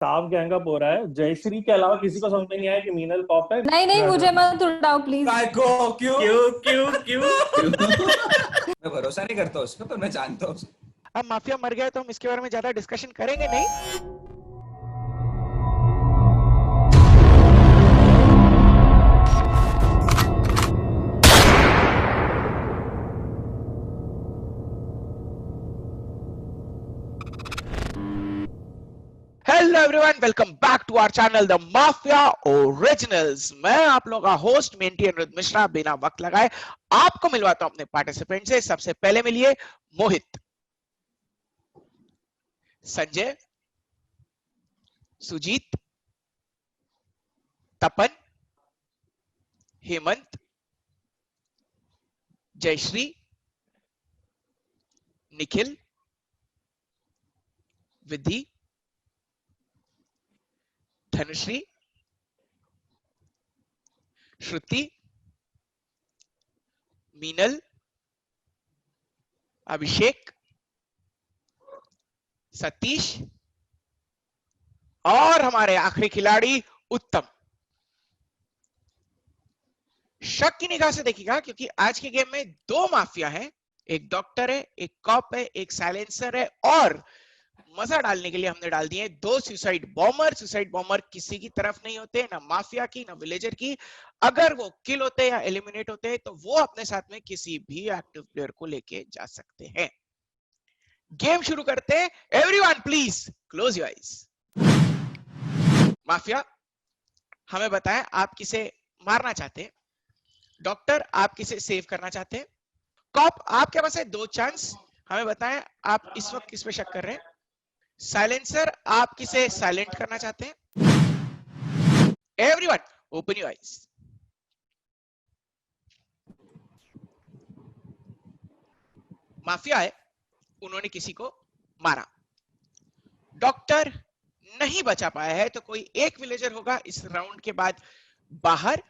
साफ gang up हो रहा है। जयश्री के अलावा किसी को समझ में नहीं आया कि मीनल कॉप है। नहीं नहीं, मुझे मत उड़ाओ प्लीज। क्यों क्यों क्यों क्यों मैं भरोसा नहीं करता उसको, तो मैं जानता हूँ। अब माफिया मर गया तो हम इसके बारे में ज्यादा डिस्कशन करेंगे नहीं। Hello everyone, welcome back to our channel the mafia originals. मैं आप लोगों का होस्ट मेंटी अनुरुद्ध मिश्रा। बिना वक्त लगाए आपको मिलवाता हूं अपने पार्टिसिपेंट से। सबसे पहले मिलिए मोहित, संजय, सुजीत, तपन, हेमंत, जयश्री, निखिल, विधि, धनुश्री, श्रुति, मीनल, अभिषेक, सतीश और हमारे आखिरी खिलाड़ी उत्तम। शक की निगाह से देखिएगा क्योंकि आज के गेम में दो माफिया हैं, एक डॉक्टर है, एक कॉप है, एक साइलेंसर है और मजा डालने के लिए हमने डाल दिए दो सुसाइड बॉम्बर। सुसाइड बॉम्बर किसी की तरफ नहीं होते, ना माफिया की ना विलेजर की। अगर वो किल होते या एलिमिनेट होते तो वो अपने साथ में किसी भी एक्टिव प्लेयर को लेके जा सकते हैं। गेम शुरू करते हैं। Everyone please close your eyes. Mafia हमें बताएं, आप किसे मारना चाहते हैं? डॉक्टर आप किसे सेव करना चाहते हैं? कॉप आपके पास है दो चांस, हमें बताएं आप इस वक्त किस पे शक कर रहे हैं? साइलेंसर आप किसे साइलेंट करना चाहते हैं? Everyone open your eyes. Mafia है, उन्होंने किसी को मारा। डॉक्टर नहीं बचा पाया है तो कोई एक विलेजर होगा इस राउंड के बाद बाहर।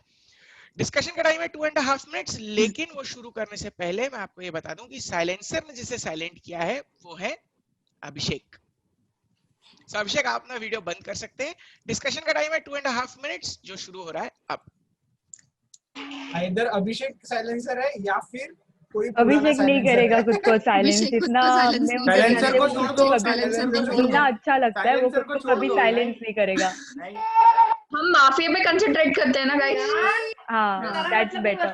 डिस्कशन का टाइम है 2.5 मिनट्स, लेकिन वो शुरू करने से पहले मैं आपको ये बता दूं कि साइलेंसर ने जिसे साइलेंट किया है वो है अभिषेक। अभिषेक आप अपना वीडियो बंद कर सकते हैं। डिस्कशन का टाइम है 2.5 मिनट्स जो शुरू हो रहा है अब। इधर अभिषेक साइलेंसर है या फिर कोई अभिषेक नहीं करेगा खुद को साइलेंस। इतना साइलेंसर को छोड़ दो, इतना अच्छा लगता है, वो खुद को कभी साइलेंस नहीं करेगा। हम माफिया पे कंसंट्रेट करते हैं ना गाइस। हाँ, that's better.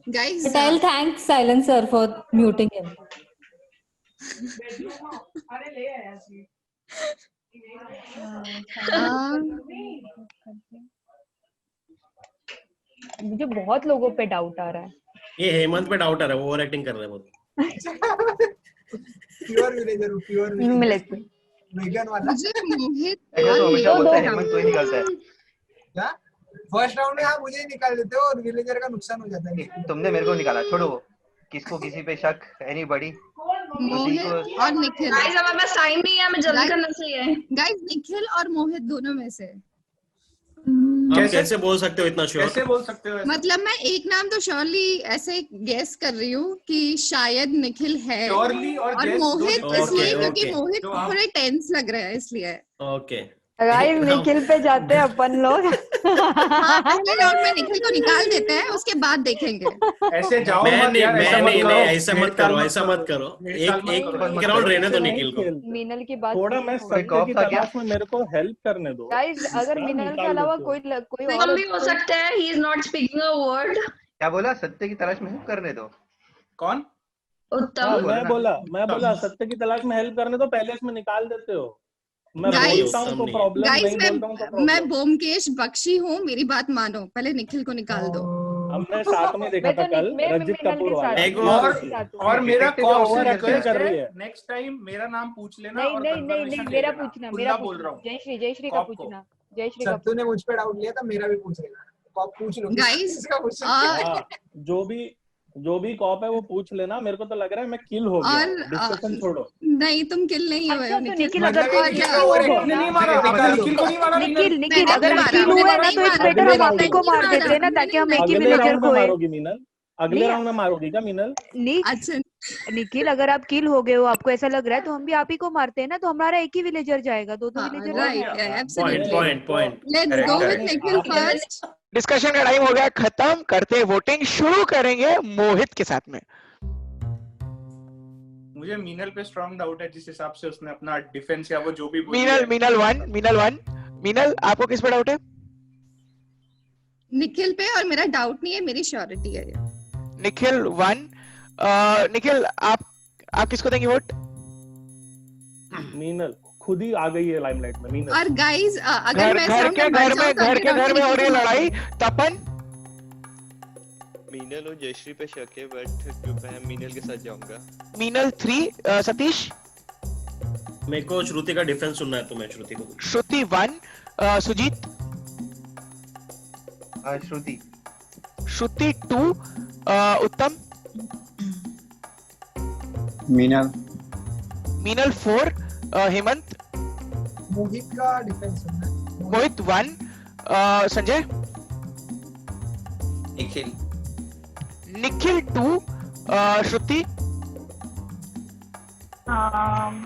Guys tell thanks silencer for muting him. अरे ले आया सी। मुझे बहुत लोगों पे डाउट आ रहा है। ये हेमंत पे डाउट आ रहा है, वो ओवर एक्टिंग कर रहे हैं बहुत। Pure villager, pure villager vegan वाला। मुझे मोहित तो हमेशा बोलता है हेमंत तो ही निकलता है। क्या फर्स्ट राउंड में आप मुझे ही निकाल देते हो और विलेजर का नुकसान हो जाता है। तुमने मेरे को निकाला, छोड़ो। किसको किसी पे शक? एनीबॉडी? मोहित और निखिल। गाइस हमारे पास टाइम नहीं है, हमें जल्दी करना चाहिए। गाइस निखिल और मोहित दोनों में से आप कैसे बोल सकते हो इतना श्योर? कैसे बोल सकते हो? मतलब मैं एक नाम तो श्योरली ऐसे गेस कर रही हूँ कि शायद निखिल है श्योरली और मोहित इसलिए क्योंकि ओके। मोहित थोड़े टेंस लग रहे हैं इसलिए। ओके गाइस निखिल पे जाते हैं अपन लोग। हाँ, पहले राउंड में निखिल को निकाल देते हैं, उसके बाद देखेंगे। ऐसे जाओ मैं मत नहीं, यार, ऐसा मत करो। ऐसा मत करो, ऐसा मत करो। एक राउंड रहने दो निखिल को। मीनल की बात थोड़ा मैं सत्य की तलाश में, मेरे को हेल्प करने दो। गाइस। अगर मीनल के अलावा कोई हम और भी हो सकता है। He is not speaking a word. क्या बोला? सत्य की तलाश में हेल्प करने दो। कौन? उत्तम। मैं बोला सत्य की तलाश में हेल्प करने दो, पहले इसमें निकाल देते हो। मैं Guys, बोलता हूं तो प्रॉब्लम, नहीं बोलता हूं तो प्रॉब्लम। मैं बोमकेश बख्शी हूँ, मेरी बात मानो। पहले निखिल को निकाल दो। हमने साथ में देखा था कल रजित कपूर वाला। और मेरा ओवर एक्टिंग कर रही है। नेक्स्ट टाइम मेरा नाम पूछ लेना। नहीं मेरा पूछना, मेरा बोल रहा हूँ। जयश्री का पूछना। जयश्री का तूने मुझ पे डाउट लिया था, मेरा भी पूछ लेना। कॉप पूछ लो गाइस। जो भी कॉप है वो पूछ लेना। मेरे को तो लग रहा है मैं किल हो गया। डिस्कशन छोड़ो। नहीं तुम किल नहीं हुए हो। निखिल अगर नहीं मारा, निखिल को नहीं मारा। निखिल अगर किल हुआ ना तो इस बेटर हम आपको को मार देते हैं ना, ताकि हम एक ही विलेजर को। मारोगी मीनल? अगले राउंड में मारोगी क्या मीनल? अच्छा निखिल अगर आप किल हो गए हो, आपको ऐसा लग रहा है, तो हम भी आप ही को मारते हैं ना, तो हमारा एक ही विलेजर जाएगा, दो villager point let's go with Nikhil first. Discussion का टाइम हो गया खत्म, करते वोटिंग शुरू करेंगे मोहित के साथ में। मुझे मीनल पे स्ट्रांग डाउट है, जिस हिसाब से उसने अपना डिफेंस या वो जो भी मीनल आपको किस पे डाउट है? निखिल पे, और मेरा डाउट नहीं है, मेरी श्योरिटी है। निखिल 1। निखिल आप किसको देंगे वोट? मीनल खुद ही आ गई है लाइमलाइट में। मीनल। और गाइस अगर मैं घर के घर में हो रही है लड़ाई। तपन? मीनल और जयश्री पे शक है, बट मैं मीनल के साथ जाऊंगा। मीनल 3। सतीश? मेरे को श्रुति का डिफेंस सुनना है, तो मैं श्रुति को। श्रुति 1। सुजीत? श्रुति 2। उत्तम? मीनल 4। हेमंत? मोहित का डिफेंस सुनना है। मोहित 1। संजय? निखिल 2। श्रुति?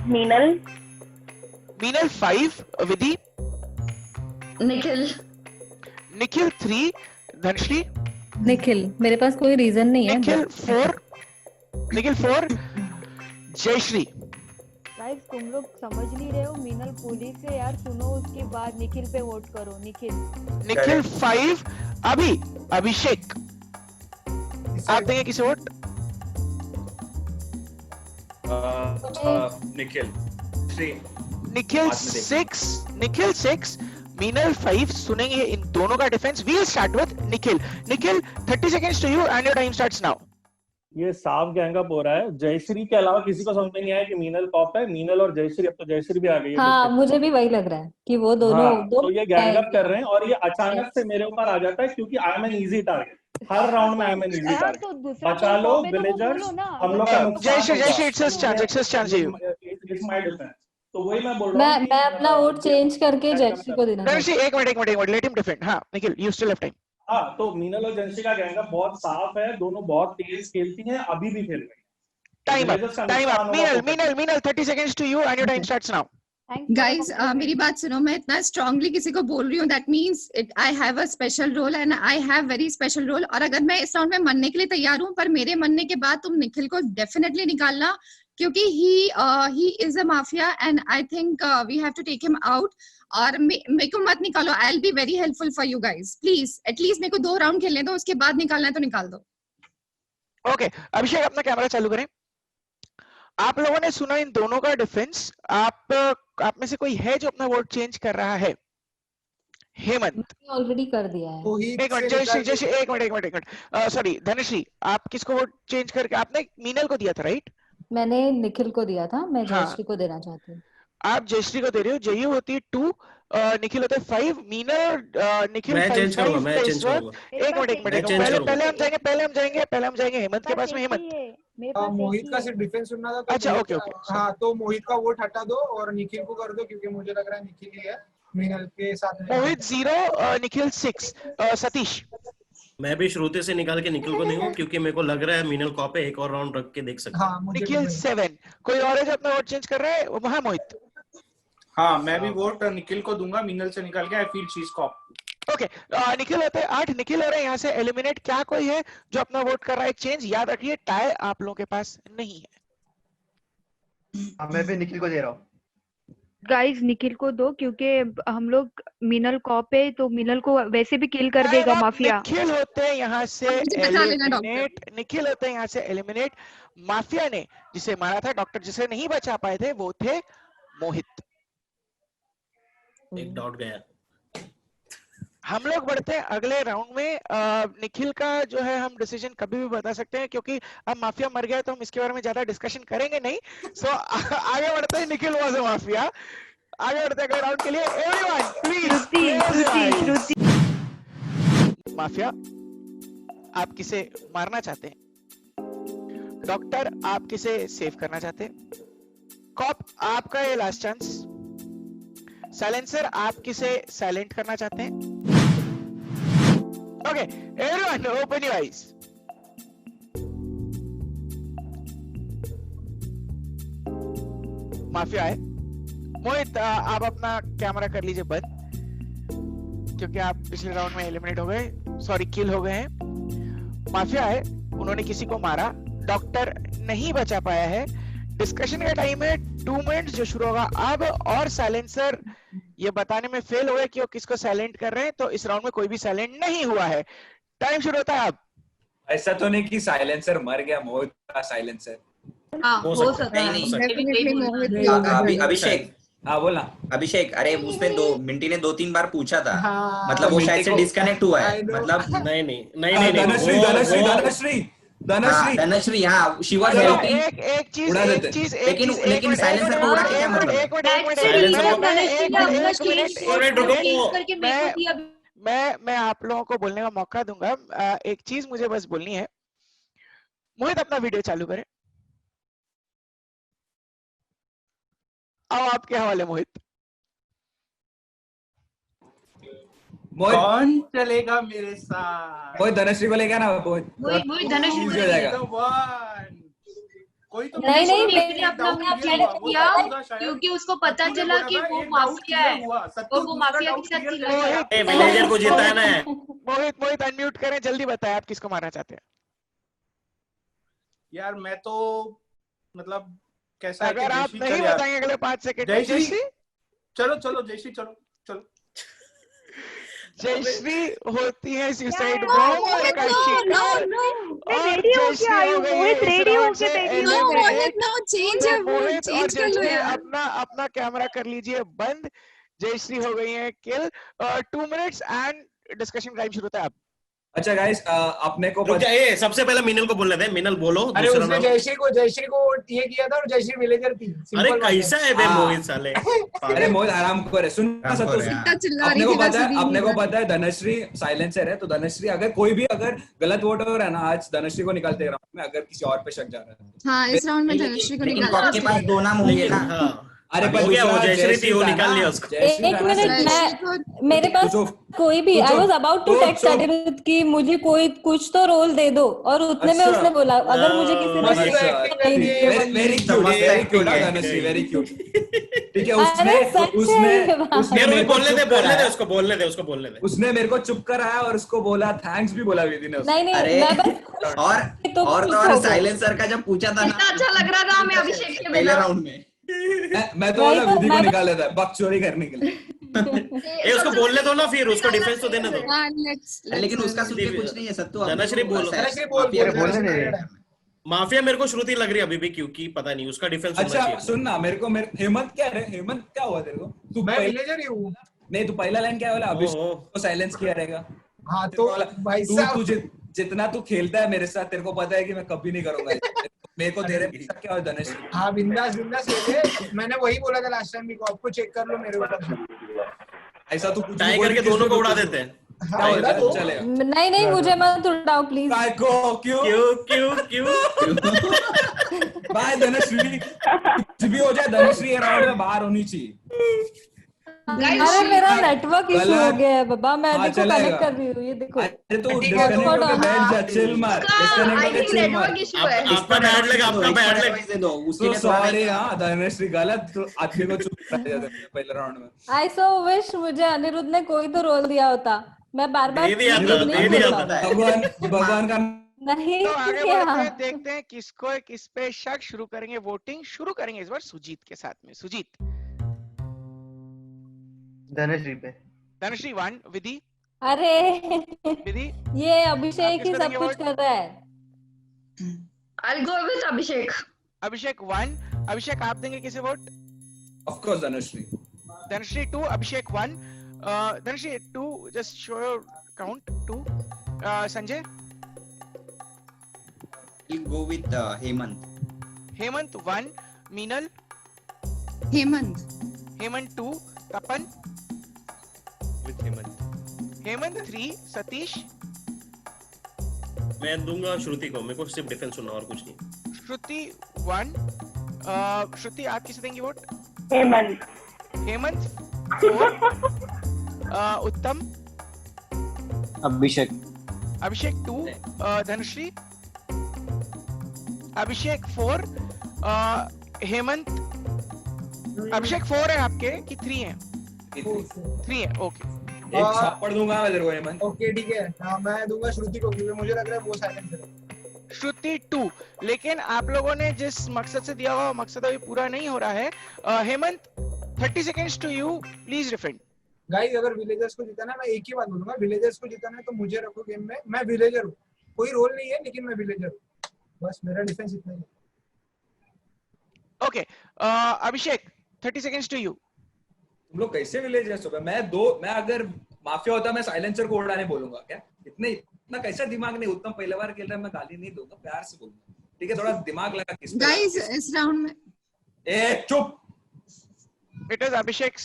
मीनल 5। विधि? निखिल 3। धनश्री? निखिल, मेरे पास कोई रीजन नहीं है। निखिल 4। जयश्री? गाइस तुम लोग समझ नहीं रहे हो, मीनल पुलिस है यार, सुनो उसके बाद निखिल पे वोट करो। निखिल 5। अभिषेक आप देंगे किसे वोट? निखिल 6। मीनल 5। सुनेंगे इन दोनों का defence. We will start with Nikhil. Nikhil 30 seconds to you and your time starts now. ये साफ गैंगअप हो रहा है। जयश्री के अलावा किसी को समझ में नहीं आया कि मीनल कॉप है। मीनल और जयश्री, अब तो जयश्री भी आ गई है। हाँ, मुझे भी वही लग रहा है कि वो दोनों तो ये गैंगअप कर रहे हैं, और ये अचानक से मेरे ऊपर आ जाता है क्योंकि I am an easy target. हर राउंड में I am an easy target. बचा लो विलेजर्स, हम लोग का नुकसान। Jayshree it's chance you. It's my defence. तो वही मैं बोल रहा हूं। मैं अपना वोट चेंज करके जयश्री को देना जयश्री एक मिनट लेट हिम डिफेंड। हां Nikhil you still have time. हाँ, तो मीनल और जयश्री का गैंगअप बहुत साफ है। दोनों बहुत तेज खेलती हैं, अभी भी खेल रही हैं। Time up. Meenal 30 seconds to you and your time starts now. Guys मेरी बात सुनो, मैं इतना स्ट्रांगली किसी को बोल रही हूँ, that means I have a special role and I have very special role. और अगर मैं इस राउंड में मरने के लिए तैयार हूँ, पर मेरे मरने के बाद तुम निखिल को डेफिनेटली निकालना, क्योंकि he is a mafia and I think we have to take him out. और मेरे को मत निकालो, I will be very helpful for you guys, please at least मेरे को 2 राउंड खेलने दो, उसके बाद निकालना है तो निकाल दो। ओके अभिषेक अपना कैमरा चालू करें। आप लोगों ने सुना इन दोनों का डिफेंस। आप में से कोई है जो अपना वोट चेंज कर रहा है? हेमंत ऑलरेडी कर दिया है। एक मिनट सॉरी धनश्री, आप किसको वोट चेंज करके? आपने मीनल को दिया था राइट? मैंने निखिल को दिया था, मैं जयश्री को देना चाहती हूँ। आप जयश्री को दे रहे हो। जयू होती है 2, निखिल होता है 5, मीनल निखिल मैं चेंज करूंगा। एक मिनट पहले हम जाएंगे हेमंत के पास में। हेमंत मोहित का सिर्फ डिफेंस सुनना था। अच्छा ओके हाँ, तो मोहित का वोट हटा दो और निखिल को कर दो, क्योंकि मुझे लग रहा है निखिल ही है मीनल के साथ। मोहित 0, निखिल 6। सतीश? मैं भी श्रुति से निकाल के निखिल को नहीं हूँ, क्योंकि मेरे को लग रहा है मीनल कॉप है। एक और राउंड रख के देख सकते हैं। निखिल 7। कोई और है जो अपना वोट चेंज कर रहा है? वहां मोहित? हाँ, मैं भी वोट निखिल को दूंगा, मीनल से निकाल के। I feel she is cop. Okay Nikhil होते हैं 8। निखिल हो रहे हैं यहाँ से एलिमिनेट। क्या कोई है जो अपना वोट कर रहा है चेंज? याद रखिए टाई आप लोगों के पास नहीं है। मैं भी निखिल को दे रहा हूँ। गाइस निखिल को दो, क्योंकि हम लोग मीनल कॉप है, तो मीनल को वैसे भी किल कर देगा माफिया। निखिल होते हैं यहाँ से एलिमिनेट। निखिल होते हैं यहाँ से एलिमिनेट। माफिया ने जिसे मारा था, डॉक्टर जिसे नहीं बचा पाए थे, वो थे मोहित। एक डाउट गया। हम लोग बढ़ते हैं अगले राउंड में। निखिल का जो है हम डिसीजन कभी भी बता सकते हैं, क्योंकि अब माफिया मर गया तो हम इसके बारे में ज्यादा डिस्कशन करेंगे नहीं। सो आगे बढ़ते हैं। Nikhil was a mafia. आगे बढ़ते हैं अगले राउंड के लिए। Everyone please. माफिया आप किसे मारना चाहते हैं? डॉक्टर आप किसे सेव करना चाहते हैं? कॉप आपका ये लास्ट चांस। साइलेंसर आप किसे साइलेंट करना चाहते हैं? Okay everyone open your eyes. Mafia है। मोहित आप अपना कैमरा कर लीजिए बंद, क्योंकि आप पिछले राउंड में एलिमिनेट हो गए, सॉरी किल हो गए हैं। माफिया है, उन्होंने किसी को मारा, डॉक्टर नहीं बचा पाया है। डिस्कशन का टाइम है 2 मिनट्स जो शुरू होगा अब, और साइलेंसर ये बताने में फेल हुए कि वो किसको साइलेंट कर रहे हैं, तो इस राउंड में कोई भी साइलेंट नहीं हुआ है। टाइम शुरू होता है अब। ऐसा तो नहीं कि साइलेंसर मर गया, मोहित का साइलेंसर। हो सकता है। Definitely मोहित। अभिषेक, हाँ बोला। अभिषेक, अरे उसने मिंटी ने 2-3 बार पूछा था, हाँ, मतलब वो शायद से डिस्कनेक्ट हुआ है, I know. मतलब नहीं धनश्री, हाँ, शी वाज हेल्पिंग, एक चीज लेकिन साइलेंसर को उड़ा के क्या मतलब? मैं आप लोगों को बोलने का मौका दूंगा। एक चीज मुझे बस बोलनी है। मोहित अपना वीडियो चालू करें। आओ आपके हवाले मोहित। कौन चलेगा मेरे साथ? मोहित धनश्री को ले गया ना, मोहित धनश्री को हो जाएगा। कोई तो नहीं मैंने अपना किया, क्योंकि उसको पता चला कि वो माफिया है और वो माफिया के साथ खेला। विलेजर को जिताना है। मोहित अनम्यूट करें, जल्दी बताएं आप किसको मारना चाहते हैं। यार मैं तो मतलब कैसा है कि अगर आप जयश्री नहीं चल यार। बताएंगे अगले 5 सेकंड। जयश्री, चलो जयश्री, चलो। जयश्री होती है सुसाइड बॉम्ब का शिकार, और जयश्री हो गई है इस राउंड से एलिमिनेट। मोहित और जयश्री अपना कैमरा कर लीजिए बंद। जयश्री हो गई है किल। 2 मिनट्स एंड डिस्कशन टाइम शुरू होता है अब। अच्छा गाइस, अपने को सबसे पहले मीनल को बोलने दे। मीनल बोलो। अरे उसने जयश्री को ये किया था और जयश्री विलेजर थी। अरे कैसा है बे मोहित साले। अरे मोहित आराम करे, सुन। अपने को पता है धनश्री साइलेंसर है, तो धनश्री अगर कोई भी गलत वोट हो रहा है ना, आज धनश्री को निकालते हैं राउंड में, अगर किसी और पे शक जा रहा है। हाँ, इस राउंड में धनश्री को लेकिन आपके पास 2 नाम होंगे ना। अरे पर जयश्री थी, वो निकाल लिया उसको। एक मिनट, मेरे पास कोई भी, I was about to text Anirudh कि मुझे कोई कुछ तो रोल दे दो, और उतने में उसने बोला अगर मुझे किसी ने वेरी क्यूट। ठीक है, उसने मेरे को चुप कराया और उसको बोला थैंक्स भी बोला विधि ने। नहीं और साइलेंसर का जब पूछा था ना, अच्छा लग रहा था हमें अभिषेक के पहले राउंड में। मैं तो बोला विधि को निकाल लेता है बकचोदी करने के लिए। उसको बोलने दो ना, फिर उसको डिफेंस तो देने दो। लेकिन उसका सुन के कुछ नहीं है सत्तू। धनश्री बोलो। माफिया मेरे को श्रुति लग रही है अभी भी, क्योंकि पता नहीं उसका डिफेंस। अच्छा सुनना, मेरे को हेमंत क्या हुआ तेरे को? तू मैं विलेजर ही हूँ। नहीं, तू पहला लाइन क्या बोला? अभिषेक को साइलेंस किया रहेगा। हाँ तो भाई साहब, जितना तू खेलता है मेरे साथ, तेरे को पता है कि मैं कभी नहीं करूंगा। मेरे को तेरे पीछे क्या और धनेश। हाँ बिंदास खेले। मैंने वही बोला था लास्ट टाइम भी, को आपको चेक कर लो मेरे ऊपर। ऐसा तू टाई करके दोनों को उड़ा देते हैं। नहीं मुझे मत उड़ाओ प्लीज। क्यों बाय धनश्री, कुछ भी हो जाए धनश्री राउंड में बाहर होनी चाहिए। अरे मेरा नेटवर्क इशू हो गया है बाबा, मैं देखो कनेक्ट कर रही हूँ, ये देखो। अरे तो डिस्कनेक्ट होके बैठ जा, चिल मार, डिस्कनेक्ट होके चिल मार। आपका बैड लग, आपका बैड लग दे दो उसके। सॉरी। हां धनश्री गलत, तो आदमी को चुप कर दिया था पहले राउंड में। आई सो विश मुझे अनिरुद्ध ने कोई तो रोल दिया होता, मैं बार-बार भगवान का नहीं। तो आगे बढ़ते हैं, देखते हैं किस पे शक शुरू करेंगे। वोटिंग शुरू करेंगे इस बार सुजीत के साथ में। सुजीत। धनश्री पे। धनश्री 1, विधि। अरे विधि, ये अभिषेक ही सब कुछ कर रहा है। I'll go with अभिषेक। अभिषेक 1। अभिषेक आप देंगे किसे vote? Of course Dhanashree. Dhanashree 2, Abhishek 1। Dhanashree 2, just show your count 2। Sanjay. We'll go with Hemant. Hemant 1। Meenal. Hemant 2। तपन। हेमंत 3। सतीश। मैं दूंगा श्रुति को, मेरे को सिर्फ डिफेंस सुनना और कुछ नहीं। श्रुति 1। श्रुति आप किसे देंगी वोट? हेमंत 4। उत्तम। अभिषेक 2। धनश्री। अभिषेक 4। हेमंत अभिषेक 4 है आपके कि 3 है? 3 है, ओके। एक थप्पड़ दूंगा मैं तेरे को हेमंत। ओके ठीक है, हाँ मैं दूंगा श्रुति को क्योंकि मुझे लग रहा है वो साइलेंट है। श्रुति 2, लेकिन आप लोगों ने जिस मकसद से दिया हुआ मकसद अभी पूरा नहीं हो रहा है। Hemant 30 seconds to you, please defend. Guys अगर विलेजर्स को जिताना है, मैं एक ही बात बोलूंगा, विलेजर्स को जिताना है तो मुझे रखो गेम में। मैं विलेजर हूँ, कोई रोल नहीं है लेकिन मैं विलेजर हूँ, बस मेरा डिफेंस इतना ही है। Okay Abhishek 30 seconds to you. तुम लोग कैसे विलेजर्स हो? मैं अगर माफिया होता मैं साइलेंसर को उड़ाने बोलूंगा क्या? इतना कैसा दिमाग नहीं? उत्तम पहले बार खेल रहा है, मैं गाली नहीं दूंगा, प्यार से बोलूंगा, ठीक है? थोड़ा दिमाग लगा किस पे। गाइस इस राउंड में चुप, इट इज अभिषेक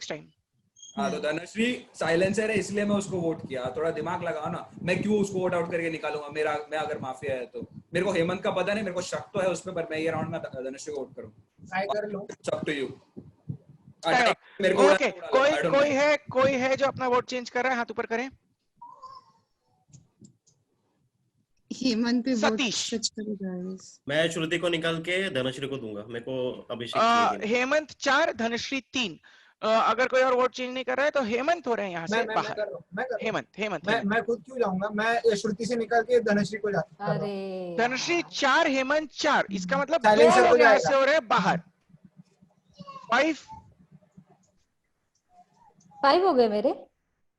टाइम। हाँ तो धनश्री साइलेंसर है इसलिए मैं उसको वोट किया। थोड़ा दिमाग लगाओ ना, मैं क्यों उसको वोट आउट करके निकालूंगा? मैं अगर माफिया है तो मेरे को हेमंत का पता नहीं, मेरे को शक तो है उसमें, पर मैं ये राउंड में धनश्री को वोट करूंगा। ट्राई कर लो, सब टू यू। मेरे को ओके, कोई है जो अपना वोट चेंज कर रहा है? हाथ ऊपर करें। हेमंत पे वोट सतीश। सच करो गाइस। मैं श्रुति को निकाल के धनश्री को दूंगा, मेरे को अभिषेक हेमंत 4, धनश्री 3। अगर कोई और वोट चेंज नहीं कर रहा है तो हेमंत हो रहे हैं यहाँ से बाहर। हेमंत मैं खुद क्यों जाऊंगा? मैं श्रुति से निकाल के धनश्री को जाता। अरे धनश्री 4, हेमंत 4, इसका मतलब साइलेंसर दो को यहाँ जाएगा। से हो रहे हैं बाहर। 5 हो गए मेरे।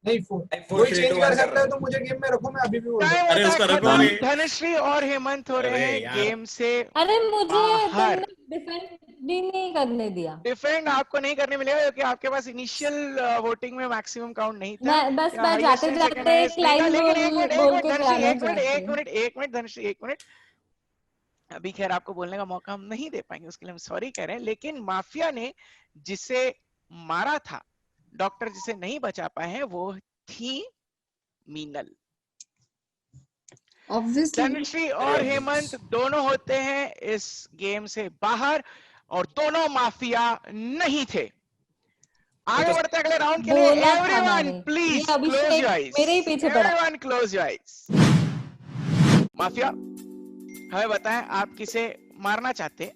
नहीं 4, कोई चेंज कर सकता है तो मुझे गेम में रखो, मैं अभी भी बोल रहा हूं। अरे उसका रखो। धनश्री और हेमंत हो रहे हैं गेम से अरे मुझे बाहर। डिफेंड भी नहीं करने दिया। डिफेंड आपको नहीं करने मिलेगा क्योंकि आपके पास इनिशियल वोटिंग में मैक्सिमम काउंट नहीं था। मैं जाते जाते एक लाइन बोल के एक मिनट धनश्री, एक मिनट। अभी खैर आपको बोलने का मौका हम नहीं दे पाएंगे, उसके लिए हम सॉरी कह रहे हैं। लेकिन माफिया ने जिसे मारा था, डॉक्टर जिसे नहीं बचा पाए हैं, वो थी मीनल। धनश्री और हेमंत दोनों होते हैं इस गेम से बाहर और दोनों माफिया नहीं थे। आगे बढ़ते अगले राउंड के लिए। Everyone please close your eyes. मेरे ही पीछे पड़ा। Everyone close your eyes. Mafia हमें बताएं, आप किसे मारना चाहते हैं?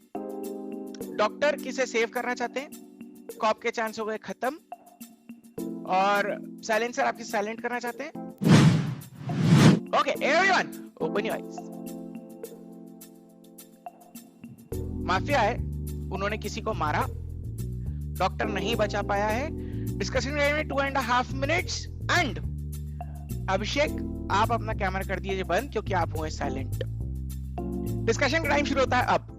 डॉक्टर किसे सेव करना चाहते हैं? कॉप के चांस हो गए खत्म। और साइलेंसर आप किसे साइलेंट करना चाहते हैं? Okay everyone open your eyes. Mafia है, उन्होंने किसी को मारा, डॉक्टर नहीं बचा पाया है। डिस्कशन में 2.5 मिनट्स। एंड अभिषेक आप अपना कैमरा कर दीजिए बंद क्योंकि आप हुए साइलेंट। डिस्कशन का टाइम शुरू होता है अब।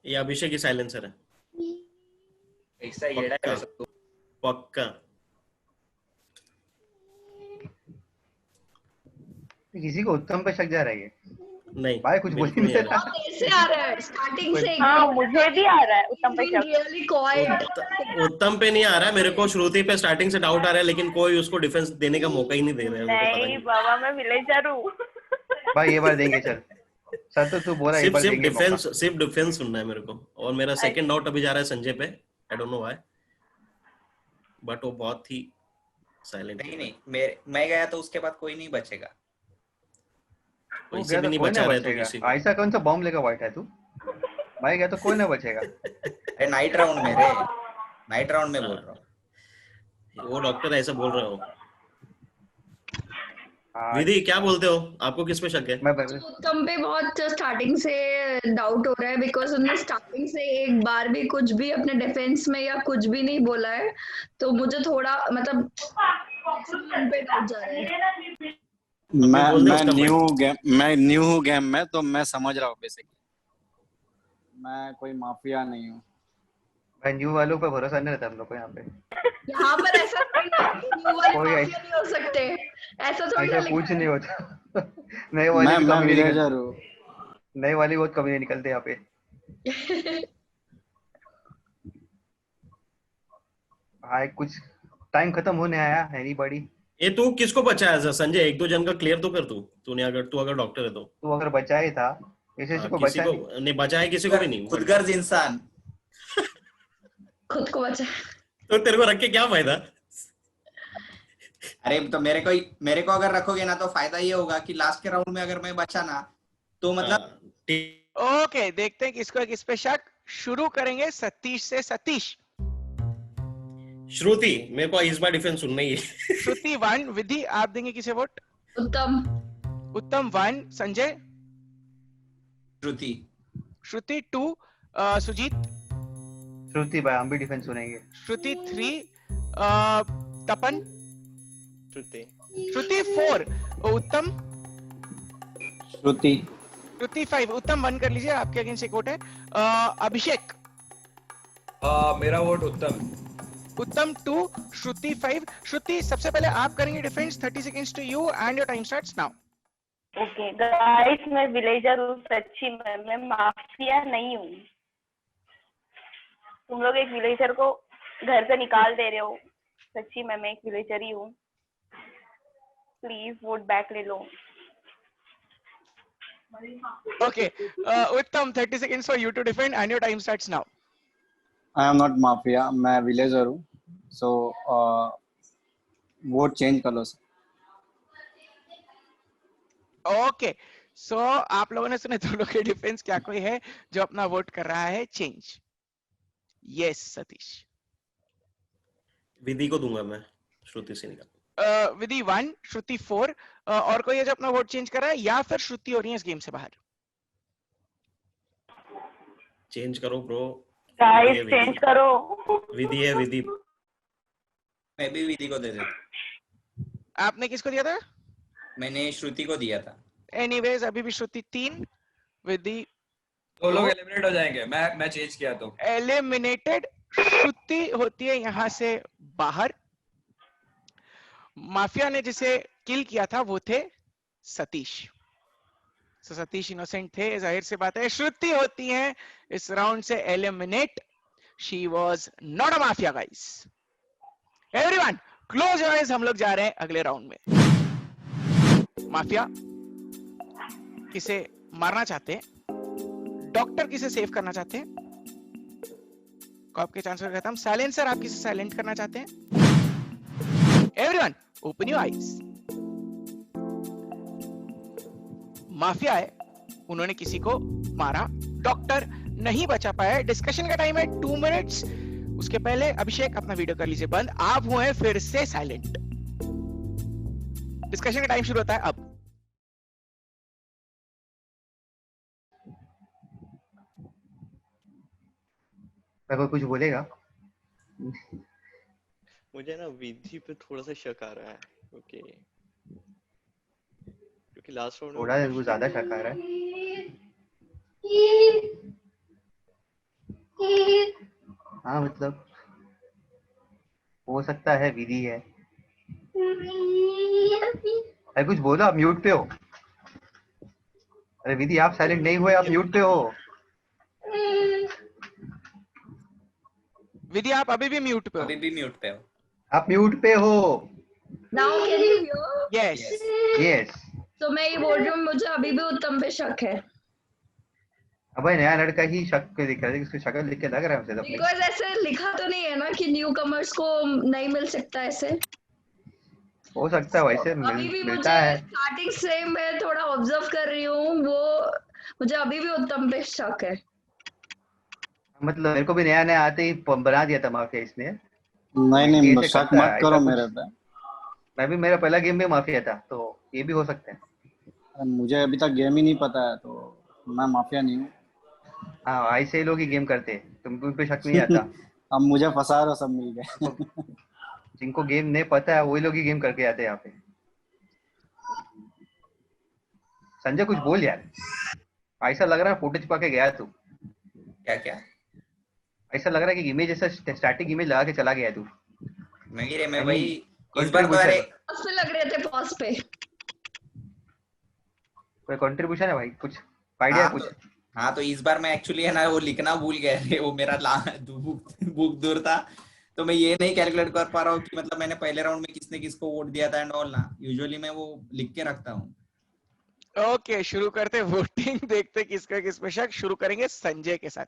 ये अभिषेक ही साइलेंसर है, ऐसा ही है पक्का। किसी को उत्तम पे शक जा रहा है? नहीं भाई कुछ बोल नहीं रहा। कैसे आ रहा है स्टार्टिंग से? हाँ मुझे भी आ रहा है उत्तम पे शक। Really quite. उत्तम पे नहीं आ रहा है, मेरे को श्रुति पे स्टार्टिंग से डाउट आ रहा है, लेकिन कोई उसको डिफेंस देने का मौका ही नहीं दे रहा है। नहीं बाबा मैं विलेजर हूँ। भाई ये बार देंगे, चल सर तो तू बोला सिर्फ डिफेंस सुनना है मेरे को। और मेरा सेकंड डाउट अभी जा रहा है संजय पे, I don't know why, but वो बहुत ही साइलेंट। नहीं मैं गया तो उसके बाद कोई नहीं बचेगा। कोई भी नहीं बचा रहा है तो किसी को। ऐसा कौन सा बॉम्ब लेकर बैठा है तू? भाई गया तो कोई ना बचेगा। अरे नाइट राउंड में रे, नाइट राउंड में बोल रहा हूँ। वो डॉक्टर ऐसा बोल रहा हो। विधि क्या बोलते हो, आपको किस पे शक है? उत्तम पे बहुत स्टार्टिंग से डाउट हो रहा है बिकॉज उन्होंने स्टार्टिंग से एक बार भी कुछ भी अपने डिफेंस में या कुछ भी नहीं बोला है, तो मुझे थोड़ा मतलब पे डाउट जा रहा है। मैं न्यू हूँ गेम में, तो मैं समझ रहा हूँ बेसिकली। मैं कोई माफिया नहीं हूँ। न्यू वालों पे भरोसा नहीं रहता हम लोग को यहाँ पे। यहाँ पर ऐसा न्यू वाले माफिया नहीं हो सकते, ऐसा थोड़ी ना कुछ नहीं होता। नए वाले भी कभी नहीं, नए वाले बहुत कभी नहीं निकलते यहाँ पे। भाई कुछ टाइम खत्म होने आया है नहीं बड़ी। ये तू किसको बचाया संजय? एक दो जन का क्लियर तो कर तूने अगर डॉक्टर है तो। तू अगर बचाए था किसी को बचा नहीं बचाया, किसी को भी नहीं। खुदगर्ज इंसान खुद को बचा तो तेरे को रख के क्या फायदा? अरे तो मेरे को अगर रखोगे ना तो फायदा ये होगा कि लास्ट के राउंड में अगर मैं बचा ना तो मतलब ओके देखते हैं किसको किस पे शक। शुरू करेंगे सतीश से। सतीश। श्रुति, मेरे को इस बार डिफेंस सुनना ही है। श्रुति 1, विधि आप देंगे किसे वोट? उत्तम। उत्तम 1, संजय? श्रुति। श्रुति 2, सुजीत? श्रुति भाई, हम भी डिफेंस सुनेंगे। श्रुति 3, तपन? श्रुति। श्रुति 4, उत्तम? श्रुति। श्रुति 5, उत्तम 1 कर लीजिए, आपके अगेंस्ट एक वोट है। अभिषेक? मेरा वोट उत्तम। उत्तम 2, श्रुति 5। श्रुति, सबसे पहले आप करेंगे defence. 30 seconds to you and your time starts now. Okay guys, मैं विलेजर हूँ सच्ची में, मैं माफिया नहीं हूँ। तुम लोग एक विलेजर को घर से निकाल दे रहे हो, सच्ची में मैं एक विलेजर ही हूँ। प्लीज वोट बैक ले लो। Okay, Uttam, 30 seconds for you to defend and your time starts now. I am not mafia, मैं विलेजर हूँ, सो वोट चेंज कर लो सर। ओके, सो आप लोगों ने सुने दोनों के डिफेंस। क्या कोई है जो अपना वोट कर रहा है चेंज? यस सतीश। विधि को दूंगा मैं, श्रुति से निकाल। विधि 1, श्रुति 4, और कोई है जो अपना वोट चेंज कर रहा है, या फिर श्रुति हो रही है इस गेम से बाहर? चेंज करो ब्रो। गाइस चेंज करो। विधि है, विधि। मैं भी विधि को दे देता। आपने किसको दिया था? मैंने श्रुति को दिया था। एनीवेज अभी भी श्रुति 3, विधि 2 लोग एलिमिनेट हो जाएंगे। मैं चेंज किया तो एलिमिनेटेड। श्रुति होती है यहाँ से बाहर। माफिया ने जिसे किल किया था वो थे सतीश। So, सतीश इनोसेंट थे, जाहिर सी बात है। श्रुति होती है इस राउंड से eliminate. She was not a mafia guys. Everyone close your eyes, हम लोग जा रहे हैं अगले राउंड में। माफिया किसे मारना चाहते हैं, डॉक्टर किसे सेव करना चाहते हैं, आपके चांसेस कहता हूं साइलेंसर आप किसे साइलेंट करना चाहते हैं। Everyone open your eyes. Mafia है, उन्होंने किसी को मारा, डॉक्टर नहीं बचा पाया। डिस्कशन का टाइम है 2 मिनट्स। उसके पहले अभिषेक अपना वीडियो कर लीजिए बंद, आप हुए फिर से साइलेंट। डिस्कशन का टाइम शुरू होता है अब। कोई कुछ बोलेगा? मुझे ना विधि पे थोड़ा सा शक आ रहा है। ओके, क्योंकि लास्ट राउंड थोड़ा ज्यादा शक आ रहा है। हाँ मतलब हो सकता है विधि है। अरे कुछ बोलो, आप म्यूट पे हो। अरे विधि आप साइलेंट नहीं हुए, आप म्यूट पे हो। विधि आप अभी भी म्यूट पे हो। अभी भी म्यूट पे हो। आप म्यूट पे हो। Now can you hear? Yes. Yes. तो मैं ये बोल रही हूँ, मुझे अभी भी उत्तम पे शक है। अब नया लड़का ही शक पे दिख रहा है, इसको शक्ल लिख के लग रहा है मुझे। बिकॉज़ ऐसे लिखा तो नहीं है ना कि न्यू कमर्स को नहीं मिल सकता। ऐसे हो सकता है, वैसे अभी भी मिलता मुझे है। स्टार्टिंग से मैं थोड़ा ऑब्जर्व कर रही हूँ, वो मुझे अभी भी उत्तम पे शक है। मतलब मेरे को भी नया आते ही बना दिया था माफिया इसने। नहीं शक मत करो मेरे पे। मैं भी, मेरा पहला गेम में माफिया था, तो ये भी हो सकता है। मुझे अभी तक गेम ही नहीं पता है, तो मैं माफिया नहीं हूँ। हाँ, ऐसे ही लोग ही गेम करते हैं, तुमको पे शक नहीं आता। अब मुझे फंसा रहा, सब मिल गए। जिनको गेम नहीं पता है वही लोग ही गेम करके आते हैं यहाँ पे। संजय कुछ बोल यार, ऐसा लग रहा है फोटो छिपा के गया तू। क्या क्या? ऐसा लग रहा है कि इमेज ऐसा स्टैटिक इमेज लगा के चला गया तू। नहीं रे, मैं वही इस बार तो अरे पॉज पे लग रहे थे, पॉज पे। कोई कंट्रीब्यूशन है भाई, कुछ आइडिया कुछ? हाँ, तो इस बार मैं एक्चुअली है ना वो लिखना भूल गया रे, वो मेरा बुक दूर था, तो मैं ये नहीं कैलकुलेट कर पा रहा हूँ कि मतलब मैंने पहले राउंड में किसने किसको वोट दिया था एंड ऑल ना। यूजुअली मैं वो लिख के रखता हूँ। ओके, शुरू करते वोटिंग, देखते किसका किस पे शक। शुरू करेंगे संजय के साथ।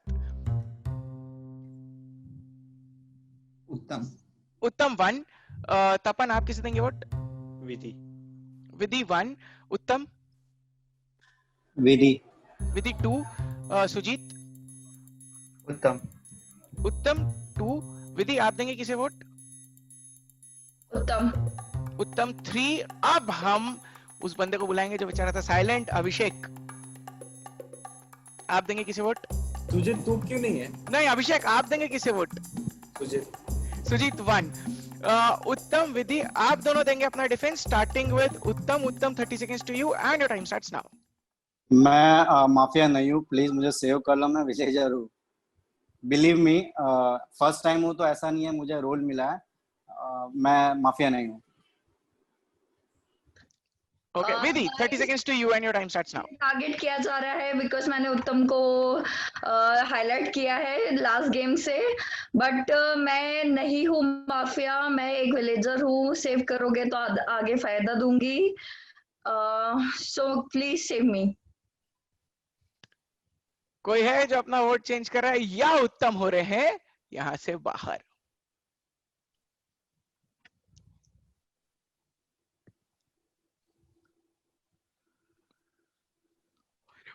उत्तम 1, तपन आप किसे देंगे वोट? विधि। विधि 1, उत्तम? विधि। विधि 2, सुजीत? उत्तम। उत्तम 2। विधि आप देंगे किसे वोट? उत्तम। उत्तम 3। अब हम उस बंदे को बुलाएंगे जो बेचारा था साइलेंट, अभिषेक। आप देंगे किसे वोट? सुजीत तू क्यों नहीं है? नहीं, अभिषेक आप देंगे किसे वोट? सुजीत 1। उत्तम, विधि आप दोनों देंगे अपना defence, starting with Uttam. Uttam 30 seconds to you and your time starts now. मैं माफिया नहीं हूँ, प्लीज मुझे सेव कर लो, मैं विलेजर हूँ। बिलीव मी, फर्स्ट टाइम हूँ तो ऐसा नहीं है मुझे रोल मिला है। मैं माफिया नहीं हूँ। Okay Vidhi 30 seconds to you and your time starts now. Target किया जा रहा है बिकॉज मैंने उत्तम को हाईलाइट किया है लास्ट गेम से, बट मैं नहीं हूँ माफिया, मैं एक विलेजर हूँ। सेव करोगे तो आगे फायदा दूंगी, सो प्लीज सेव मी। कोई है जो अपना वोट चेंज कर रहा है या उत्तम हो रहे हैं यहां से बाहर?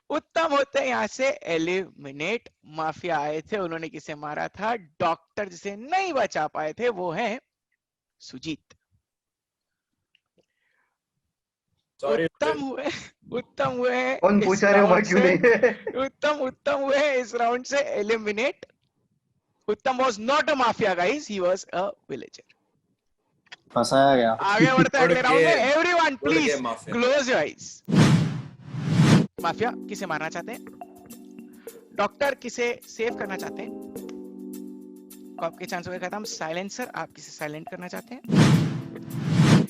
उत्तम होते हैं यहां से एलिमिनेट। माफिया आए थे, उन्होंने किसे मारा था? डॉक्टर, जिसे नहीं बचा पाए थे वो है सुजीत। उत्तम हुए कौन पूछा रहे हो क्यों नहीं? उत्तम हुए इस राउंड से एलिमिनेट। उत्तम was not a mafia guys, he was a villager. फंसाया गया। आगे बढ़ते हैं अगले राउंड में। Everyone please close your eyes. Mafia किसे मारना चाहते हैं? डॉक्टर किसे सेव करना चाहते हैं? आपके चांस हो गए खत्म। साइलेंसर आप किसे साइलेंट करना चाहते हैं?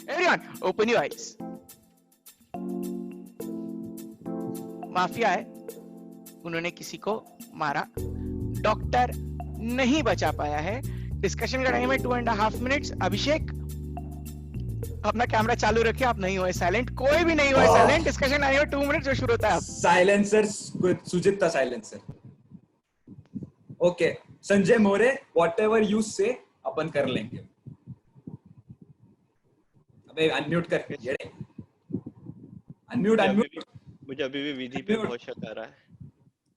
Everyone open your eyes. Mafia है, उन्होंने किसी को मारा। डॉक्टर नहीं बचा पाया है। डिस्कशन का टाइम है 2.5 मिनट्स। अभिषेक अपना कैमरा चालू रखिए, आप नहीं हुए साइलेंट, कोई भी नहीं हुआ साइलेंट। डिस्कशन आई हो 2 मिनट जो शुरू होता है। साइलेंसर सुजीत था silencer. Okay Sanjay More, whatever you से अपन कर लेंगे। अबे अनम्यूट कर ये अनम्यूट। मुझे अभी भी विधि पे बहुत शक आ रहा है।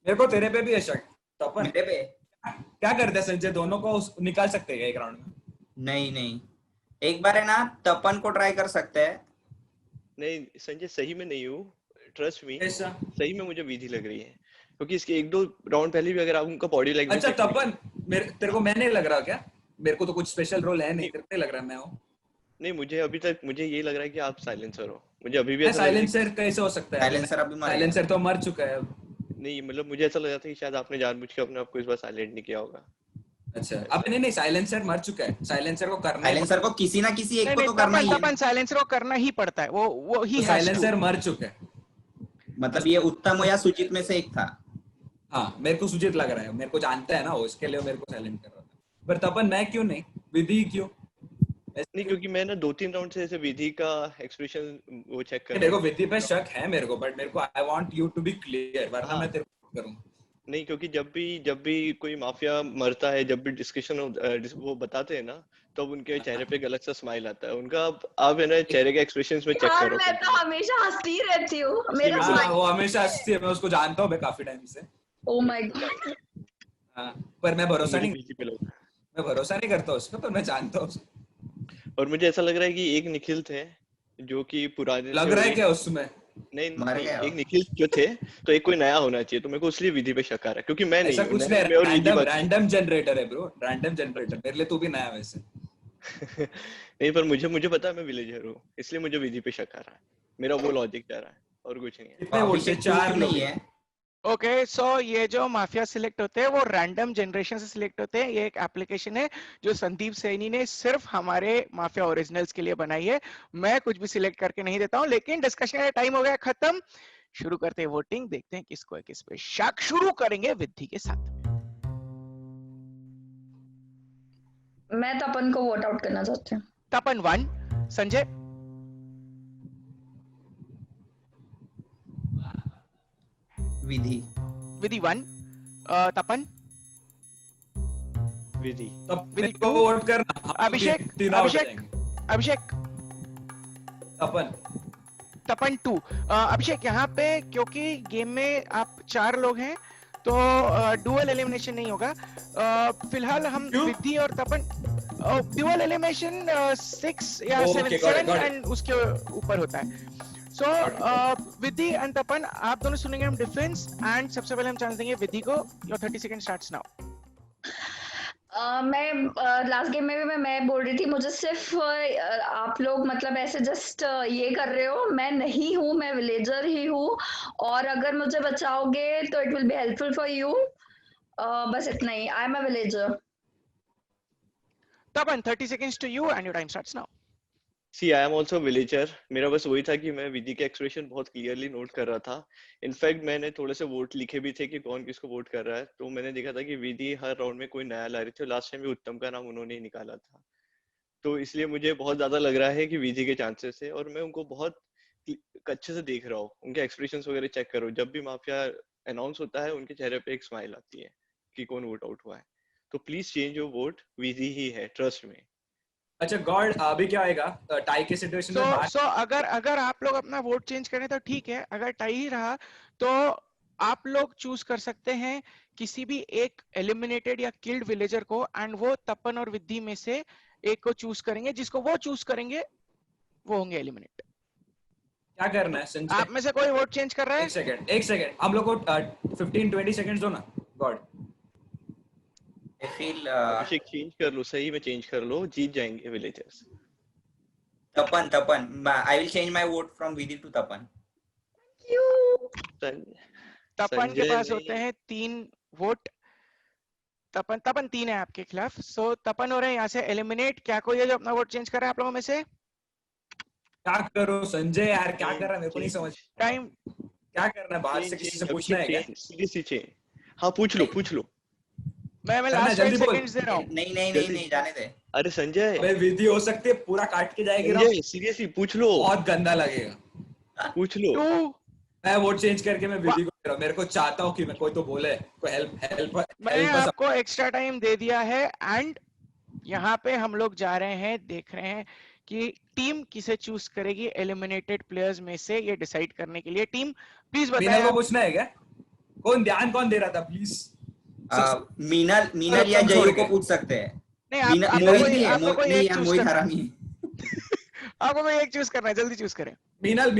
मेरे को तेरे पे भी है शक। तपन मेरे पे क्या करते हैं संजय, दोनों को निकाल सकते हैं एक राउंड में? नहीं, एक बार है ना तपन को ट्राई कर सकते हैं। नहीं संजय सही में नहीं हूँ, ट्रस्ट मी, सही में मुझे विधि लग रही है क्योंकि इसके 1-2 राउंड पहले भी अगर आप उनका बॉडी लैंग्वेज। अच्छा तपन तेरे को मैं नहीं लग रहा क्या? मेरे को तो कुछ स्पेशल रोल है नहीं, तेरे को लग रहा है मैं हूँ? नहीं मुझे अभी तक मुझे ये लग रहा है कि आप साइलेंसर हो। मुझे अभी भी साइलेंसर कैसे हो सकता है? साइलेंसर तो मर चुका है। नहीं मतलब मुझे ऐसा लग रहा था कि शायद आपने जानबूझ के अपने आप को इस बार साइलेंट नहीं किया होगा। अच्छा अब नहीं साइलेंसर मर चुका है। साइलेंसर को करना है, साइलेंसर को किसी ना किसी एक को तो करना ही है। अपन साइलेंसर को करना ही पड़ता है, वो ही है। साइलेंसर मर चुका है, मतलब ये उत्तम या सुजीत में से एक था। हाँ मेरे को सुजीत लग रहा है, मेरे को जानता है ना वो, इसके लिए मेरे को साइलेंट कर रहा था। पर तपन मैं क्यों नहीं, विधि क्यों? नहीं क्योंकि मैं ना 2-3 राउंड से ऐसे विधि का एक्सप्रेशन वो चेक कर। मेरे को विधि पे शक है मेरे को, बट मेरे को I want you to be clear, वरना मैं तेरे को करूंगा। नहीं क्योंकि जब भी कोई माफिया मरता है, जब भी डिस्कशन वो बताते हैं ना, तब उनके चेहरे पे एक अलग सा स्माइल आता है उनका। आप है ना चेहरे के एक्सप्रेशंस में चेक करो। मैं तो हमेशा हंसती रहती हूँ, मेरा वो हमेशा हंसती है, मैं उसको जानता हूँ काफी टाइम से। Oh my God. पर मैं भरोसा नहीं करता उस पर, तो मैं जानता हूँ। और मुझे ऐसा लग रहा है कि एक निखिल थे जो कि पुराने लग रहा है क्या उसमें? नहीं एक निखिल जो थे, तो एक कोई नया होना चाहिए। तो मेरे को इसलिए विधि पे शक आ रहा है क्योंकि मैं नहीं ऐसा कुछ नहीं, रैंडम जनरेटर है ब्रो, रैंडम जनरेटर। मेरे लिए तू भी नया वैसे। नहीं पर मुझे पता है मैं विलेजर हूँ, इसलिए मुझे विधि पे शक आ रहा है। मेरा वो लॉजिक जा रहा है और कुछ नहीं है। कितने वोट से? 4 नहीं है। ओके सो ये जो माफिया सिलेक्ट होते हैं वो रैंडम जनरेशन से सिलेक्ट होते हैं। ये एक एप्लीकेशन है जो संदीप सैनी ने सिर्फ हमारे माफिया ओरिजिनल्स के लिए बनाई है। मैं कुछ भी सिलेक्ट करके नहीं देता हूं, लेकिन डिस्कशन का टाइम हो गया खत्म। शुरू करते हैं वोटिंग, देखते हैं किसको है किस पे शक। शुरू करेंगे विधि के साथ। मैं तपन को वोट आउट करना चाहती हूँ। तपन 1, संजय विधि 1, तपन विधि को वोट करना। अभिषेक तपन 2। अभिषेक यहाँ पे क्योंकि गेम में आप 4 लोग हैं तो डुअल एलिमिनेशन नहीं होगा। फिलहाल हम विद्धि और तपन डुअल एलिमिनेशन 6 या 7 एंड उसके ऊपर होता है। सो विद्धि एंड तपन आप दोनों सुनेंगे हम डिफेंस एंड सबसे पहले हम चांस देंगे विद्धि को। Your 30 second starts now. मैं लास्ट गेम में भी मैं बोल रही थी, मुझे सिर्फ आप लोग मतलब ऐसे जस्ट ये कर रहे हो, मैं नहीं हूँ, मैं विलेजर ही हूँ, और अगर मुझे बचाओगे तो it will be helpful for you. बस इतना ही। I am a villager. Tapan 30 seconds to you and your time starts now. See, I am also a villager. मेरा बस वही था कि मैं विधि के एक्सप्रेशन बहुत क्लियरली नोट कर रहा था। इनफैक्ट मैंने थोड़े से वोट लिखे भी थे कि कौन किसको वोट कर रहा है, तो मैंने देखा था कि विधि हर राउंड में कोई नया ला रही थी। लास्ट टाइम भी उत्तम का नाम उन्होंने ही निकाला था, तो इसलिए मुझे बहुत ज्यादा लग रहा है कि विधि के चांसेस है, और मैं उनको बहुत अच्छे से देख रहा हूँ। उनके एक्सप्रेशंस वगैरह चेक करो, जब भी माफिया अनाउंस होता है उनके चेहरे पे एक स्माइल आती है कि कौन वोट आउट हुआ है। तो प्लीज चेंज योर वोट, विधि ही है, ट्रस्ट में। अच्छा गॉड, अभी क्या आएगा टाई के सिचुएशन में? सो अगर आप लोग अपना वोट चेंज करें तो ठीक है, अगर टाई ही रहा तो आप लोग चूज कर सकते हैं किसी भी एक एलिमिनेटेड या किल्ड विलेजर को, एंड वो तपन और विद्धि में से एक को चूज करेंगे। जिसको वो चूज करेंगे वो होंगे एलिमिनेट। क्या करना है संजय? आप में से कोई वोट चेंज कर रहा है? एक सेकंड हम लोग को 15-20 सेकंड्स दो ना। God I feel Abhishek change कर लो, सही में चेंज कर लो, जीत जाएंगे villagers. Tapan I will change my vote from Vidhi to तपन। तपन के पास होते हैं 3 वोट। तपन 3 है आपके खिलाफ। सो तपन हो रहे हैं यहाँ से एलिमिनेट। क्या कोई है जो अपना वोट चेंज कर रहा है आप लोगों में से? क्या करो संजय यार, क्या कर रहा है मेरे को नहीं समझ। टाइम क्या करना है? बाहर से किसी से पूछना है क्या? सीरियसली हाँ पूछ लो। मैं लास्ट 5 सेकंड्स दे रहा हूँ। नहीं जाने दे। अरे संजय, अबे विधि हो सकती है पूरा काट के जाएगी ना। सीरियसली पूछ लो, बहुत गंदा लगेगा। पूछ लो। मैं वोट चेंज करके मैं विधि को दे रहा हूँ। मेरे को चाहता हूँ कि मैं कोई तो बोले, कोई हेल्प। मैंने आपको एक्स्ट्रा टाइम दे दिया है, एंड यहाँ पे हम लोग जा रहे हैं, देख रहे हैं कि टीम किसे चूज करेगी एलिमिनेटेड प्लेयर्स में से, ये डिसाइड करने के लिए। टीम प्लीज बताइए। को पूछना है क्या? कौन दे रहा था प्लीज? मीनल या जयू को पूछ सकते हैं। मोहित हरामी। आपको कोई एक चूज करना है, जल्दी चूज करें। मीनल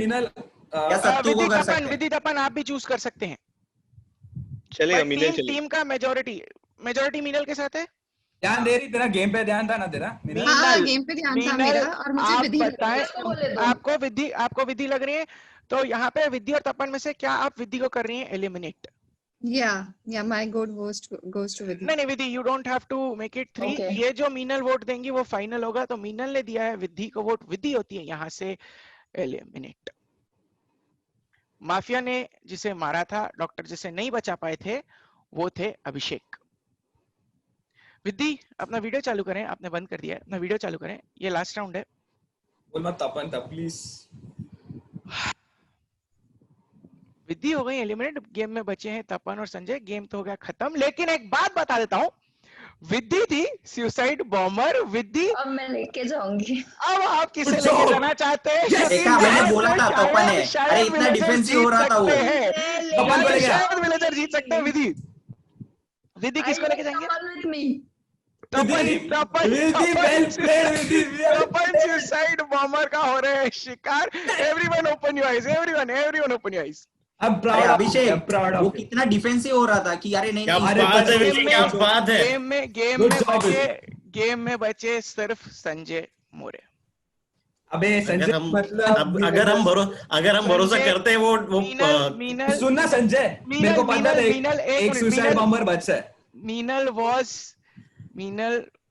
या सत्तू को कर सकते हैं। विधि तपन आप भी चूज कर सकते हैं। चलेगा मीनल चलेगा। टीम का मेजॉरिटी मीनल के साथ है। ध्यान दे रही, तेरा गेम पे ध्यान था ना तेरा? हाँ, गेम पे ध्यान था मेरा, और मुझे विधि आपको विधि लग रही है, तो यहाँ पे विधि और तपन में से क्या आप विधि को कर रही हैं eliminate? Yeah, my vote goes to Vidhi. नहीं विधि, you don't have to make it 3. Okay. ये जो मीनल वोट देंगी वो फाइनल होगा। तो मीनल ने दिया है विधि को वोट, विधि होती है यहाँ से एलिमिनेट। माफिया ने जिसे मारा था, डॉक्टर जिसे नहीं बचा पाए थे, वो थे अभिषेक। विधि अपना वीडियो चालू करें। आपने बंद कर दिया है, अपना वीडियो चालू करें। ये लास्ट राउंड है। बोल मत तपन था प्लीज। विधि हो गई एलिमिनेट। गेम में बचे हैं तपन और संजय। गेम तो हो गया खत्म, लेकिन एक बात बता देता हूँ, विधि थी सुसाइड बॉम्बर। विधि अब मैं लेके जाऊंगी। अब आप किसे लेके जाना चाहते हैं? देखा, मैंने बोला था तपन है। अरे इतना डिफेंसिव हो रहा था वो। शायद विलेजर जीत सकते हैं। विधि किसको लेके जाएंगे? तपन सुसाइड बॉम्बर का हो रहे हैं शिकार। Everyone open your eyes, everyone open your eyes. Abhishek वो कितना डिफेंसिव हो रहा था कि यार नहीं। गेम में बचे सिर्फ संजय मोरे। अबे संजय, अगर हम भरोसा करते हैं वो मीनल सुनना संजय, मेरे को पता है एक सुसाइड बॉम्बर बचा है। Meenal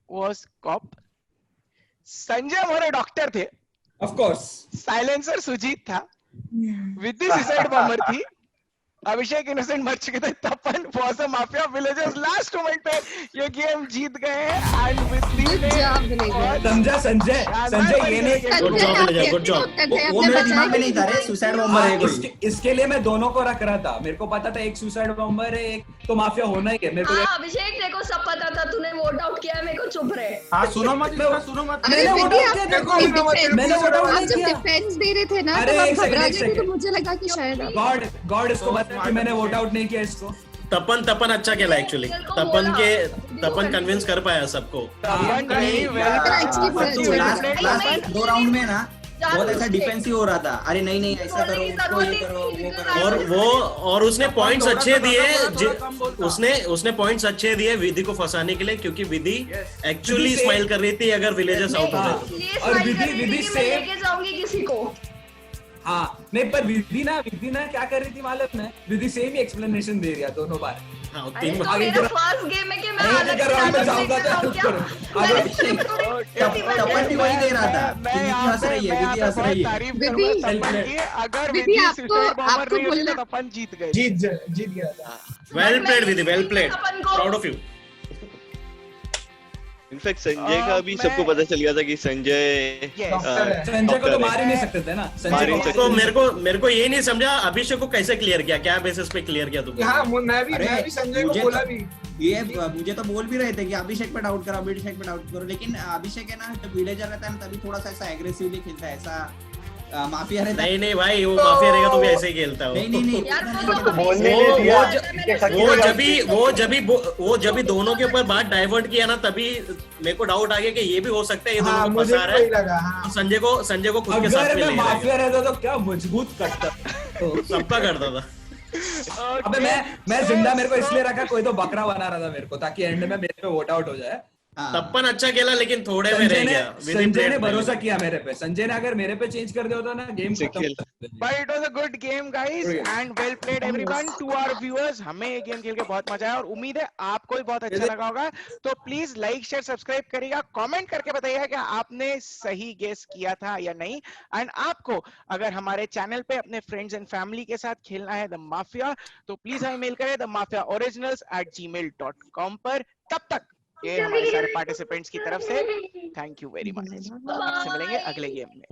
was cop. Sanjay More doctor थे, ऑफ कोर्स। साइलेंसर सुजीत था। विधि सुसाइड बॉम्बर थी। अभिषेक इनोसेंट मर चुके थे। Tapan was a mafia. Villagers last moment पे ये गेम जीत गए हैं। एंड विधि ने समझा संजय ये नहीं। Good job. वो मेरे दिमाग में नहीं था रे सुसाइड बॉम्बर है कोई। इसके लिए मैं दोनों को रख रहा था। मेरे को पता था एक सुसाइड बॉम्बर है, एक तो माफिया होना ही है। मेरे को अभिषेक देखो सब पता था, तूने वोट आउट किया, मेरे को चुप रहे। हाँ सुनो मत। मैंने वोट आउट किया। डिफेंस दे रहे थे ना, तो आप घबरा गए थे, तो मुझे लगा कि शायद गॉड इसको बता कि मैंने वोट आउट नहीं किया इसको। तपन अच्छा खेला एक्चुअली। तपन कन्विंस कर पाया सबको। दो राउंड में ना बहुत ऐसा डिफेंसिव हो रहा था, अरे नहीं ऐसा करो, उसको ये करो, वो करो। और उसने पॉइंट्स अच्छे दिए, उसने पॉइंट्स अच्छे दिए विधि को फंसाने के लिए, क्योंकि विधि एक्चुअली स्माइल कर रही थी अगर विलेजर्स आउट हो गए। और विधि से लेके जाऊंगी किसी को। हाँ नहीं, पर विधि ना क्या कर रही थी मालूम है? विधि सेम ही एक्सप्लेनेशन दे रही है दोनों बार। हाँ, तो मेरा फर्स्ट गेम है कि मैं अलग तपन भी वही दे रहा था। मैं यहाँ पे तारीफ करूंगा तपन की, अगर विधि सुसाइड बॉम्बर नहीं होती तो तपन जीत गया था। Well played Vidhi, well played, proud of you. In fact Sanjay का भी सबको पता चल गया था कि संजय को तो मार ही नहीं सकते थे ना। तो मेरे को ये नहीं समझा अभिषेक को कैसे क्लियर किया, क्या बेसिस पे क्लियर किया तुमने? हाँ, मैं भी संजय को बोला भी। ये मुझे तो बोल भी रहे थे कि अभिषेक पे डाउट करो, लेकिन अभिषेक है ना जब विलेजर रहता है ना तभी थोड़ा सा ऐसा एग्रेसिवली खेलता है, ऐसा माफिया रहता है। नहीं भाई, वो माफिया रहेगा तो भी ऐसे ही खेलता है। नहीं वो जब भी दोनों के ऊपर बात डाइवर्ट किया ना, तभी मेरे को डाउट आ गया कि ये भी हो सकता है ये दोनों को फंसा रहा है। संजय को खुद के साथ में माफिया रहता तो क्या मजबूत करता, सबका करता था। अबे मैं जिंदा मेरे को इसलिए रखा, कोई तो बकरा बना रहा था मेरे को, ताकि एंड में मेरे पे वोट आउट हो जाए। तपन अच्छा खेला लेकिन थोड़े में रह गया। संजय ने भरोसा किया मेरे पे। संजय ने अगर मेरे पे चेंज कर दिया होता ना गेम खत्म। But it was a good game guys and well played everyone to our viewers। हमें ये गेम खेल के बहुत मजा आया और उम्मीद है आपको भी बहुत अच्छा लगा होगा। तो प्लीज लाइक शेयर सब्सक्राइब करिएगा, कमेंट करके बताइएगा कि आपने सही गेस किया था या नहीं। एंड आपको अगर हमारे चैनल पे अपने फ्रेंड्स एंड फैमिली के साथ खेलना है द माफिया, तो प्लीज हमें मेल करें themafiaoriginals@gmail.com पर। तब तक ये हमारे सारे पार्टिसिपेंट्स की तरफ से थैंक यू वेरी मच। आपसे मिलेंगे अगले गेम में।